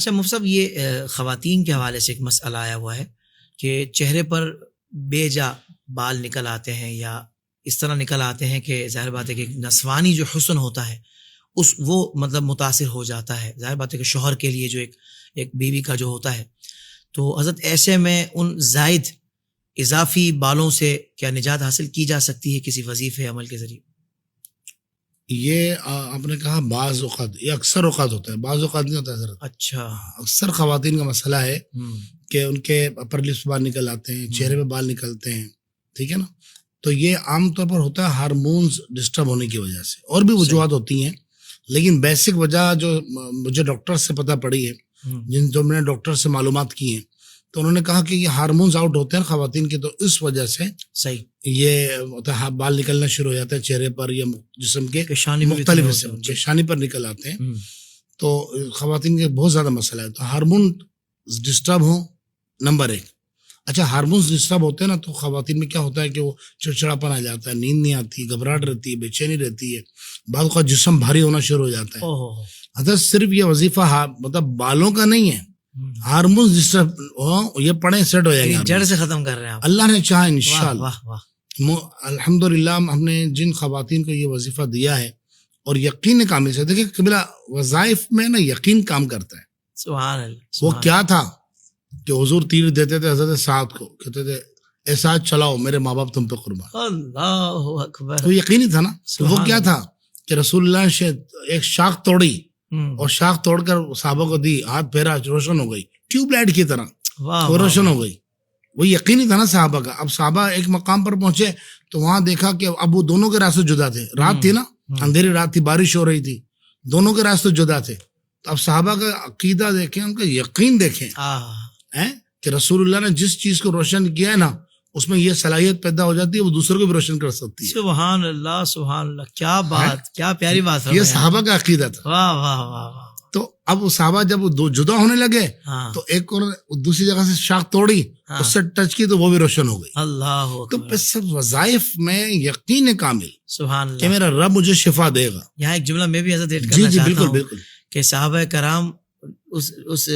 اچھا مفتی صاحب، یہ خواتین کے حوالے سے ایک مسئلہ آیا ہوا ہے کہ چہرے پر بے جا بال نکل آتے ہیں یا اس طرح نکل آتے ہیں کہ ظاہر بات ہے کہ نسوانی جو حسن ہوتا ہے وہ مطلب متاثر ہو جاتا ہے. ظاہر بات ہے کہ شوہر کے لیے جو ایک بیوی کا جو ہوتا ہے، تو حضرت ایسے میں ان زائد اضافی بالوں سے کیا نجات حاصل کی جا سکتی ہے کسی وظیفے عمل کے ذریعے؟ یہ آپ نے کہا بعض اوقات، یہ اکثر اوقات ہوتا ہے، بعض اوقات نہیں ہوتا حضرت. اچھا، اکثر خواتین کا مسئلہ ہے کہ ان کے اپر لپس بال نکل آتے ہیں، چہرے پہ بال نکلتے ہیں، ٹھیک ہے نا. تو یہ عام طور پر ہوتا ہے ہارمونز ڈسٹرب ہونے کی وجہ سے، اور بھی وجوہات ہوتی ہیں، لیکن بیسک وجہ جو مجھے ڈاکٹر سے پتہ پڑی ہے، جو میں نے ڈاکٹر سے معلومات کی ہیں، تو انہوں نے کہا کہ یہ ہارمونز آؤٹ ہوتے ہیں خواتین کے، تو اس وجہ سے صحیح یہ بال نکلنا شروع ہو جاتے ہیں چہرے پر یا جسم کے مختلف حصے، پیشانی پر نکل آتے ہیں. تو خواتین کے بہت زیادہ مسئلہ ہے. تو ہارمون ڈسٹرب ہوں نمبر ایک. اچھا، ہارمونز ڈسٹرب ہوتے ہیں نا، تو خواتین میں کیا ہوتا ہے کہ وہ چڑچڑاپن آ جاتا ہے، نیند نہیں آتی، گھبراہٹ رہتی ہے، بے چینی رہتی ہے، بعض اوقات جسم بھاری ہونا شروع ہو جاتا ہے. اچھا، صرف یہ وظیفہ مطلب بالوں کا نہیں ہے، ہارمونز ڈسٹرب ہو، یہ پڑھیں سیٹ ہو جائے گا، جڑ سے ختم کر رہے ہیں آپ. اللہ نے چاہا انشاءاللہ. الحمدللہ ہم نے جن خواتین کو یہ وظیفہ دیا ہے اور یقین کامل سے، دیکھیں قبلہ وظائف میں نا یقین کام کرتا ہے. سبحان اللہ. وہ کیا تھا کہ حضور تیر دیتے تھے حضرت سعد کو، کہتے تھے اے سعد چلاؤ، میرے ماں باپ تم پہ قربان. اللہ اکبر. تو یقینی تھا نا. وہ کیا تھا کہ رسول اللہ نے ایک شاخ توڑی اور شاخ توڑ کر صحابہ کو دی، ہاتھ پھیرا، روشن ہو گئی، ٹیوب لائٹ کی طرح وہ روشن ہو گئی. وہ یقینی تھا نا صحابہ کا. اب صحابہ ایک مقام پر پہنچے تو وہاں دیکھا کہ اب وہ دونوں کے راستے جدا تھے. رات تھی نا، اندھیری رات تھی، بارش ہو رہی تھی، دونوں کے راستے جدا تھے. تو اب صحابہ کا عقیدہ دیکھیں، ان کا یقین دیکھیں کہ رسول اللہ نے جس چیز کو روشن کیا ہے نا، اس میں یہ صلاحیت پیدا ہو جاتی ہے، وہ دوسروں کو بھی روشن کر سکتی ہے. سبحان اللہ، سبحان اللہ. کیا بات، کیا پیاری بات ہے. یہ صحابہ کا عقیدہ تھا. واہ واہ واہ. تو اب صحابہ جب جدا ہونے لگے تو ایک اور دوسری جگہ سے شاخ توڑی، اس سے ٹچ کی تو وہ بھی روشن ہو گئی. اللہ. تو سب وظائف میں یقین کامل، سبحان اللہ، کہ میرا رب مجھے شفا دے گا. یہاں ایک جملہ میں بھی حضرت ایڈ کرنا چاہتا بالکل ہوں بالکل کہ صحابہ کرام اس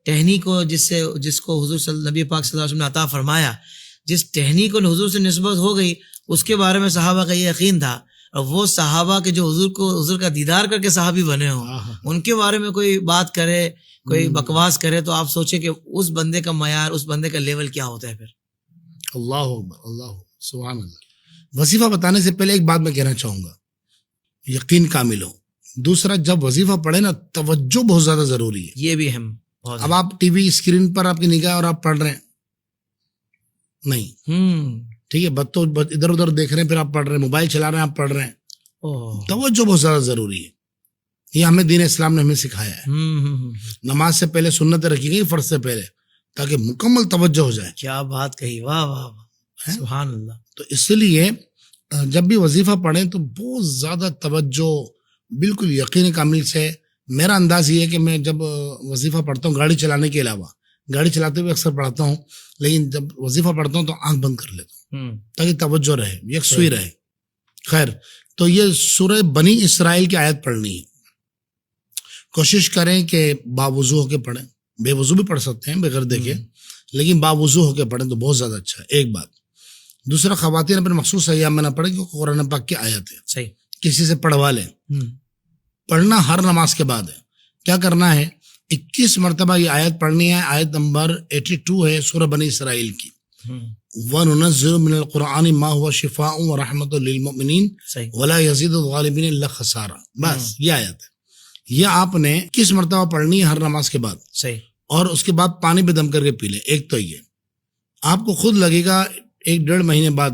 ٹہنی کو جس کو حضور نبی پاک صلی اللہ علیہ وسلم نے عطا فرمایا، جس ٹہنی کو حضور سے نسبت ہو گئی، اس کے بارے میں صحابہ کا یہ یقین تھا. اور وہ صحابہ کے جو حضور کا دیدار کر کے صحابی بنے ہوں، ان کے بارے میں کوئی بات کرے، کوئی بکواس کرے، تو آپ سوچیں کہ اس بندے کا معیار، اس بندے کا لیول کیا ہوتا ہے پھر. اللہ اکبر، اللہ سبحان اللہ. وظیفہ بتانے سے پہلے ایک بات میں کہنا چاہوں گا، یقین کامل ہو. دوسرا، جب وظیفہ پڑھے نا، توجہ بہت زیادہ ضروری ہے. یہ بھی ہم اب آپ ٹی وی اسکرین پر آپ کی نگاہ اور آپ پڑھ رہے ہیں نہیں، ٹھیک ہے، بتو ادھر ادھر دیکھ رہے ہیں، پھر آپ پڑھ رہے ہیں، موبائل چلا رہے ہیں، آپ پڑھ رہے ہیں. توجہ بہت زیادہ ضروری ہے. یہ ہمیں دین اسلام نے ہمیں سکھایا ہے. نماز سے پہلے سنتیں رکھی گئی، فرض سے پہلے، تاکہ مکمل توجہ ہو جائے. کیا بات کہی، واہ واہ، سبحان اللہ. تو اس لیے جب بھی وظیفہ پڑھیں تو بہت زیادہ توجہ، بالکل یقین کامل سے. میرا انداز یہ ہے کہ میں جب وظیفہ پڑھتا ہوں، گاڑی چلانے کے علاوہ، گاڑی چلاتے ہوئے اکثر پڑھتا ہوں، لیکن جب وظیفہ پڑھتا ہوں تو آنکھ بند کر لیتا ہوں تاکہ توجہ رہے، یکسوئی رہے. خیر، تو یہ سورہ بنی اسرائیل کی آیت پڑھنی ہے. کوشش کریں کہ باوضو ہو کے پڑھیں. بے وضو بھی پڑھ سکتے ہیں بغیر دیکھے، لیکن باوضو ہو کے پڑھیں تو بہت زیادہ اچھا ہے. ایک بات. دوسرا، خواتین اپنے مخصوص ایام میں نہ پڑھیں کیونکہ قرآن پاک کی آیت ہے. صحیح. کسی سے پڑھوا لیں. پڑھنا ہر نماز کے بعد ہے. کیا کرنا ہے؟ 21 مرتبہ یہ آیت پڑھنی ہے. آیت نمبر 82 ہے سورہ بنی اسرائیل کی. وَنُنَزِّلُ مِنَ الْقُرْآنِ مَا هُوَ شِفَاءٌ وَرَحْمَةٌ لِّلْمُؤْمِنِينَ وَلَا يَزِيدُ الظَّالِمِينَ إِلَّا خَسَارًا. بس یہ آیت ہے. یہ آپ نے 21 مرتبہ پڑھنی ہے ہر نماز کے بعد. صحیح. اور اس کے بعد پانی پہ دم کر کے پی لیں. ایک تو یہ آپ کو خود لگے گا 1-1.5 مہینے بعد،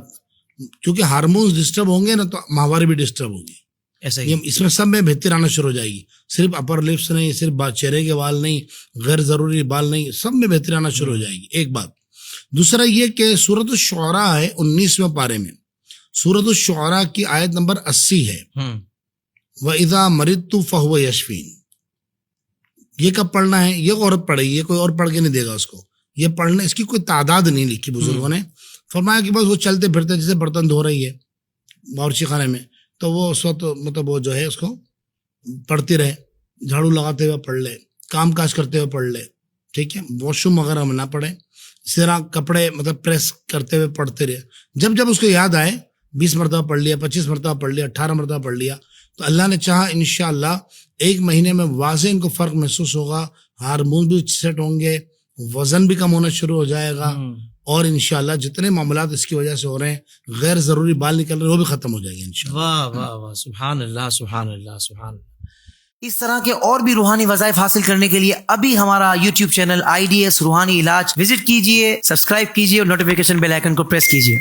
کیونکہ ہارمونز ڈسٹرب ہوں گے نا تو ماہواری بھی ڈسٹرب ہوگی. ایسا ہی اس میں سب میں بہتر آنا شروع ہو جائے گی. صرف اپر لپس نہیں، صرف چہرے کے بال نہیں، غیر ضروری بال نہیں، سب میں بہتر آنا شروع ہو جائے گی. ایک بات. دوسرا یہ کہ سورۃ الشعراء ہے 19ویں پارے میں، سورۃ الشعراء کی آیت نمبر 80 ہے. وَإِذَا مَرِضْتُ فَهُوَ يَشْفِينِ. یہ کب پڑھنا ہے؟ یہ عورت پڑھے گی، یہ کوئی اور پڑھ کے نہیں دے گا اس کو. یہ پڑھنا، اس کی کوئی تعداد نہیں لکھی بزرگوں نے. فرمایا کہ بس وہ چلتے پھرتے جیسے برتن دھو رہی ہے باورچی خانے میں، تو وہ اس وقت مطلب وہ جو ہے اس کو پڑھتی رہے، جھاڑو لگاتے ہوئے پڑھ لے، کام کاج کرتے ہوئے پڑھ لے, ٹھیک ہے, واش روم وغیرہ میں نہ پڑھے, اسی طرح کپڑے مطلب پریس کرتے ہوئے پڑھتے رہے. جب جب اس کو یاد آئے 20 مرتبہ پڑھ لیا, 25 مرتبہ پڑھ لیا, 18 مرتبہ پڑھ لیا, تو اللہ نے چاہا انشاءاللہ 1 مہینے میں واضح ان کو فرق محسوس ہوگا, ہارمون بھی سیٹ ہوں گے, وزن بھی کم ہونا شروع ہو جائے گا, اور انشاءاللہ جتنے معاملات اس کی وجہ سے ہو رہے ہیں غیر ضروری بال نکل رہے ہیں وہ بھی ختم ہو جائے گے انشاءاللہ. واہ واہ واہ, سبحان اللہ سبحان اللہ سبحان اللہ. اس طرح کے اور بھی روحانی وظائف حاصل کرنے کے لیے ابھی ہمارا یوٹیوب چینل IDS روحانی علاج وزٹ کیجئے, سبسکرائب کیجئے اور نوٹیفیکیشن بیل آئیکن کو پریس کیجئے.